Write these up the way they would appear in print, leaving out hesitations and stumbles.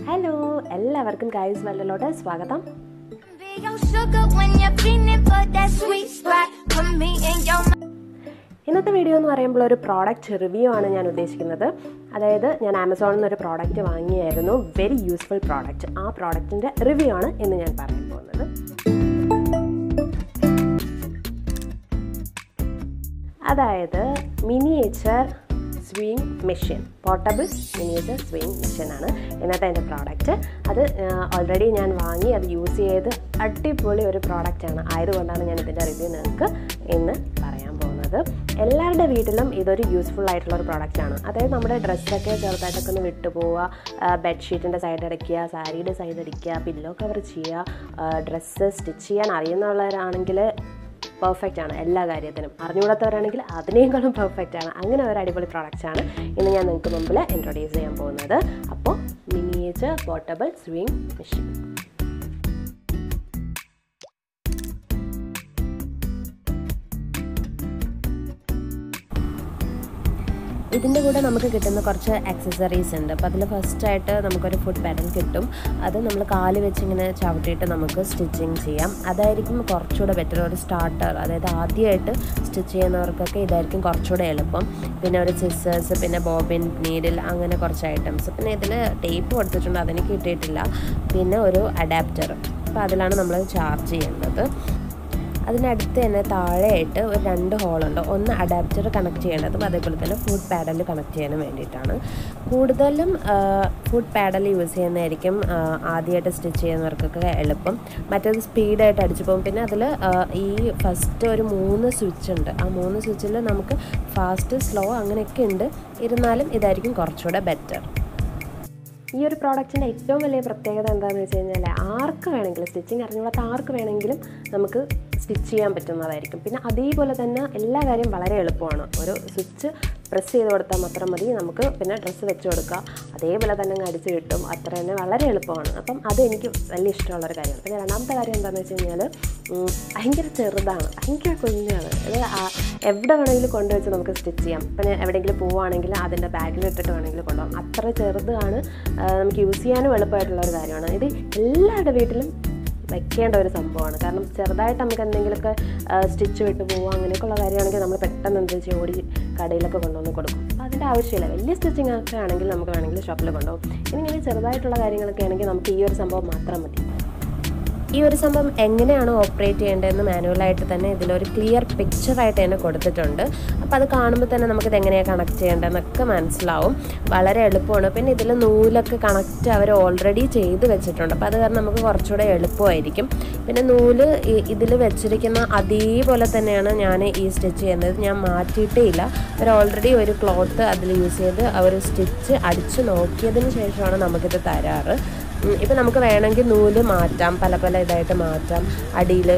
Hello, എല്ലാവർക്കും guys വേൾഡിലോട്ട് സ്വാഗതം. ഇന്നത്തെ വീഡിയോ എന്ന് പറയുമ്പോൾ ഒരു പ്രോഡക്റ്റ് റിവ്യൂ ആണ് ഞാൻ ഉദ്ദേശിക്കുന്നത്. അതായത് ഞാൻ ആമസോണിൽ നിന്ന് ഒരു പ്രോഡക്റ്റ് വാങ്ങിയായിരുന്നു, വെരി യൂസ്ഫുൾ പ്രോഡക്റ്റ്. ആ പ്രോഡക്റ്റിൻ്റെ റിവ്യൂ ആണ് ഇന്ന് ഞാൻ പറയാൻ പോകുന്നത്. അതായത് miniature swing machine, portable miniature swing മെഷീനാണ് ഇന്നത്തെ എൻ്റെ പ്രോഡക്റ്റ്. അത് ഓൾറെഡി ഞാൻ വാങ്ങി അത് യൂസ് ചെയ്ത് അടിപൊളി ഒരു പ്രോഡക്റ്റാണ്. ആയതുകൊണ്ടാണ് ഞാൻ ഇതിൻ്റെ റിവ്യൂ നിങ്ങൾക്ക് ഇന്ന് പറയാൻ പോകുന്നത്. എല്ലാവരുടെ വീട്ടിലും ഇതൊരു യൂസ്ഫുൾ ആയിട്ടുള്ള ഒരു പ്രോഡക്റ്റാണ്. അതായത് നമ്മുടെ ഡ്രസ്സൊക്കെ ചെറുതായിട്ടൊക്കെ ഒന്ന് വിട്ടുപോവുക, ബെഡ്ഷീറ്റിൻ്റെ സൈഡ് അടിക്കുക, സാരിയുടെ സൈഡ് അടിക്കുക, പില്ലോ കവർ ചെയ്യുക, ഡ്രസ്സ് സ്റ്റിച്ച് ചെയ്യാൻ അറിയുന്നവരാണെങ്കിൽ പെർഫെക്റ്റ് ആണ്. എല്ലാ കാര്യത്തിനും അറിഞ്ഞുകൂടാത്തവരാണെങ്കിൽ അതിനേക്കാളും പെർഫെക്റ്റ് ആണ്. അങ്ങനെ ഒരു അടിപൊളി പ്രോഡക്റ്റ്സാണ് ഇന്ന് ഞാൻ നിങ്ങൾക്ക് മുമ്പിൽ ഇൻട്രൊഡ്യൂസ് ചെയ്യാൻ പോകുന്നത്. അപ്പോൾ മിനിയേച്ചർ പോർട്ടബിൾ സ്വിങ് മെഷീൻ. ഇതിൻ്റെ കൂടെ നമുക്ക് കിട്ടുന്ന കുറച്ച് ആക്സസറീസ് ഉണ്ട്. അപ്പോൾ അതിൽ ഫസ്റ്റായിട്ട് നമുക്കൊരു ഫുഡ് പാഡൽ കിട്ടും. അത് നമ്മൾ കാല് വെച്ചിങ്ങനെ ചവിട്ടിയിട്ട് നമുക്ക് സ്റ്റിച്ചിങ് ചെയ്യാം. അതായിരിക്കും കുറച്ചുകൂടെ ബെറ്റർ. ഒരു സ്റ്റാർട്ടർ, അതായത് ആദ്യമായിട്ട് സ്റ്റിച്ച് ചെയ്യുന്നവർക്കൊക്കെ ഇതായിരിക്കും കുറച്ചുകൂടെ എളുപ്പം. പിന്നെ ഒരു സിസേഴ്സ്, പിന്നെ ബോബിൻ, നീഡിൽ, അങ്ങനെ കുറച്ച് ഐറ്റംസ്. പിന്നെ ഇതിൽ ടേപ്പ് കൊടുത്തിട്ടുണ്ട്, അതെനിക്ക് കിട്ടിയിട്ടില്ല. പിന്നെ ഒരു അഡാപ്റ്റർ. അപ്പോൾ അതിലാണ് നമ്മൾ ചാർജ് ചെയ്യുന്നത്. അതിനടുത്ത് തന്നെ താഴെയായിട്ട് ഒരു 2 ഹോളുണ്ട്. ഒന്ന് അഡാപ്റ്റർ കണക്ട് ചെയ്യേണ്ടതും അതേപോലെ തന്നെ ഫുഡ് പാഡൽ കണക്ട് ചെയ്യാനും വേണ്ടിയിട്ടാണ്. കൂടുതലും ഫുഡ് പാഡൽ യൂസ് ചെയ്യുന്നതായിരിക്കും ആദ്യമായിട്ട് സ്റ്റിച്ച് ചെയ്യുന്നവർക്കൊക്കെ എളുപ്പം. മറ്റേത് സ്പീഡായിട്ട് അടിച്ചു പോകും. പിന്നെ അതിൽ ഈ ഫസ്റ്റ് ഒരു 3 സ്വിച്ച് ഉണ്ട്. ആ 3 സ്വിച്ചിൽ നമുക്ക് ഫാസ്റ്റ്, സ്ലോ അങ്ങനെയൊക്കെ ഉണ്ട്. ഇരുന്നാലും ഇതായിരിക്കും കുറച്ചുകൂടെ ബെറ്റർ. ഈ ഒരു പ്രോഡക്റ്റിൻ്റെ ഏറ്റവും വലിയ പ്രത്യേകത എന്താണെന്ന് വെച്ച് കഴിഞ്ഞാൽ ആർക്ക് വേണമെങ്കിലും, സ്റ്റിച്ചിങ് അറിഞ്ഞുകൂടാത്ത ആർക്ക് വേണമെങ്കിലും നമുക്ക് സ്റ്റിച്ച് ചെയ്യാൻ പറ്റുന്നതായിരിക്കും. പിന്നെ അതേപോലെ തന്നെ എല്ലാ കാര്യം വളരെ എളുപ്പമാണ്. ഒരു സ്വിച്ച് പ്രസ് ചെയ്ത് കൊടുത്താൽ മാത്രം മതി. നമുക്ക് പിന്നെ ഡ്രസ്സ് വെച്ച് കൊടുക്കുക, അതേപോലെ തന്നെ അങ്ങ് അടിച്ച് കിട്ടും. അത്ര തന്നെ വളരെ എളുപ്പമാണ്. അപ്പം അത് എനിക്ക് വലിയ ഇഷ്ടമുള്ളൊരു കാര്യമാണ്. പിന്നെ രണ്ടാമത്തെ കാര്യം എന്താണെന്ന് വെച്ച് കഴിഞ്ഞാൽ ഭയങ്കര ചെറുതാണ്, ഭയങ്കര കുഞ്ഞാണ്. അത് എവിടെ വേണമെങ്കിലും കൊണ്ടുവച്ച് നമുക്ക് സ്റ്റിച്ച് ചെയ്യാം. പിന്നെ എവിടെയെങ്കിലും പോവുകയാണെങ്കിൽ അതിൻ്റെ ബാഗിലിട്ടിട്ട് വേണമെങ്കിൽ കൊണ്ടുപോകാം. അത്ര ചെറുതാണ്. നമുക്ക് യൂസ് ചെയ്യാനും എളുപ്പമായിട്ടുള്ളൊരു കാര്യമാണ്. ഇത് എല്ലാവരുടെ വീട്ടിലും വെക്കേണ്ട ഒരു സംഭവമാണ്. കാരണം ചെറുതായിട്ട് നമുക്ക് എന്തെങ്കിലുമൊക്കെ സ്റ്റിച്ച് വിട്ട് പോവുക അങ്ങനെയൊക്കെയുള്ള കാര്യമാണെങ്കിൽ നമ്മൾ പെട്ടെന്ന് എന്താ ചെയ്യുക, ഓടി കടയിലൊക്കെ കൊണ്ടുവന്ന് കൊടുക്കും. അപ്പോൾ അതിൻ്റെ ആവശ്യമില്ല. വലിയ സ്റ്റിച്ചിങ് ഒക്കെ ആണെങ്കിൽ നമുക്ക് വേണമെങ്കിൽ ഷോപ്പിൽ കൊണ്ടുപോകും. ഇങ്ങനെ ചെറുതായിട്ടുള്ള കാര്യങ്ങളൊക്കെ ആണെങ്കിൽ നമുക്ക് ഈ ഒരു സംഭവം മാത്രം മതി. ഈ ഒരു സംഭവം എങ്ങനെയാണ് ഓപ്പറേറ്റ് ചെയ്യേണ്ടതെന്ന് മാനുവലായിട്ട് തന്നെ ഇതിലൊരു ക്ലിയർ പിക്ചറായിട്ട് തന്നെ കൊടുത്തിട്ടുണ്ട്. അപ്പോൾ അത് കാണുമ്പോൾ തന്നെ നമുക്കിത് എങ്ങനെയാണ് കണക്ട് ചെയ്യേണ്ടതെന്നൊക്കെ മനസ്സിലാവും. വളരെ എളുപ്പമാണ്. പിന്നെ ഇതിൽ നൂലൊക്കെ കണക്റ്റ് അവർ ഓൾറെഡി ചെയ്ത് വെച്ചിട്ടുണ്ട്. അപ്പോൾ അത് കാരണം നമുക്ക് കുറച്ചുകൂടെ എളുപ്പമായിരിക്കും. പിന്നെ നൂല് ഇതിൽ വെച്ചിരിക്കുന്ന അതേപോലെ തന്നെയാണ് ഞാൻ ഈ സ്റ്റിച്ച് ചെയ്യുന്നത്. ഞാൻ മാറ്റിയിട്ടേ ഇല്ല. അവർ ഓൾറെഡി ഒരു ക്ലോത്ത് അതിൽ യൂസ് ചെയ്ത് അവർ സ്റ്റിച്ച് അടിച്ച് നോക്കിയതിന് ശേഷമാണ് നമുക്കിത് തരാറ്. ഇപ്പോൾ നമുക്ക് വേണമെങ്കിൽ നൂല് മാറ്റാം, പല പല ഇതായിട്ട് മാറ്റാം. അടിയിൽ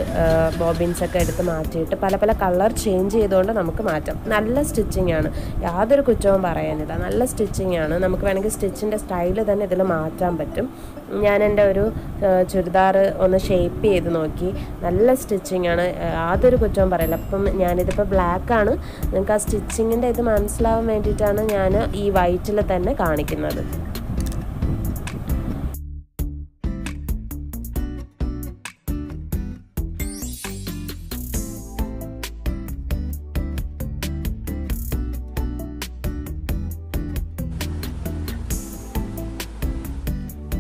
ബോബിൻസൊക്കെ എടുത്ത് മാറ്റിയിട്ട് പല പല കളർ ചേഞ്ച് ചെയ്തുകൊണ്ട് നമുക്ക് മാറ്റാം. നല്ല സ്റ്റിച്ചിങ് ആണ്, യാതൊരു കുറ്റവും പറയാനില്ല. നല്ല സ്റ്റിച്ചിങ് ആണ്. നമുക്ക് വേണമെങ്കിൽ സ്റ്റിച്ചിൻ്റെ സ്റ്റൈല് തന്നെ ഇതിൽ മാറ്റാൻ പറ്റും. ഞാൻ എൻ്റെ ഒരു ചുരിദാർ ഒന്ന് ഷേപ്പ് ചെയ്ത് നോക്കി. നല്ല സ്റ്റിച്ചിങ് ആണ്, യാതൊരു കുറ്റവും പറയില്ല. അപ്പം ഞാനിതിപ്പോൾ ബ്ലാക്കാണ്. നിങ്ങൾക്ക് ആ സ്റ്റിച്ചിങ്ങിൻ്റെ ഇത് മനസ്സിലാവാൻ വേണ്ടിയിട്ടാണ് ഞാൻ ഈ വൈറ്റിൽ തന്നെ കാണിക്കുന്നത്.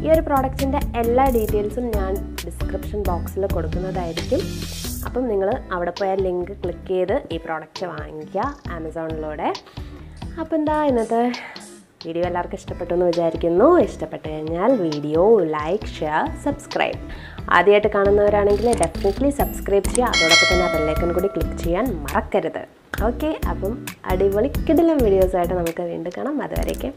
ഈ ഒരു പ്രോഡക്റ്റിൻ്റെ എല്ലാ ഡീറ്റെയിൽസും ഞാൻ ഡിസ്ക്രിപ്ഷൻ ബോക്സിൽ കൊടുക്കുന്നതായിരിക്കും. അപ്പം നിങ്ങൾ അവിടെ പോയ ലിങ്ക് ക്ലിക്ക് ചെയ്ത് ഈ പ്രോഡക്റ്റ് വാങ്ങിക്കുക ആമസോണിലൂടെ. അപ്പോൾ എന്താ ഇന്നത്തെ വീഡിയോ എല്ലാവർക്കും ഇഷ്ടപ്പെട്ടു എന്ന് വിചാരിക്കുന്നു. ഇഷ്ടപ്പെട്ട് കഴിഞ്ഞാൽ വീഡിയോ ലൈക്ക്, ഷെയർ, സബ്സ്ക്രൈബ്. ആദ്യമായിട്ട് കാണുന്നവരാണെങ്കിൽ ഡെഫിനറ്റ്ലി സബ്സ്ക്രൈബ് ചെയ്യുക. അതോടൊപ്പം തന്നെ ആ ബെല്ലൈക്കൺ കൂടി ക്ലിക്ക് ചെയ്യാൻ മറക്കരുത്. ഓക്കെ, അപ്പം അടിപൊളി കിടിലൻ വീഡിയോസായിട്ട് നമുക്ക് വീണ്ടും കാണാം. അതുവരേക്കും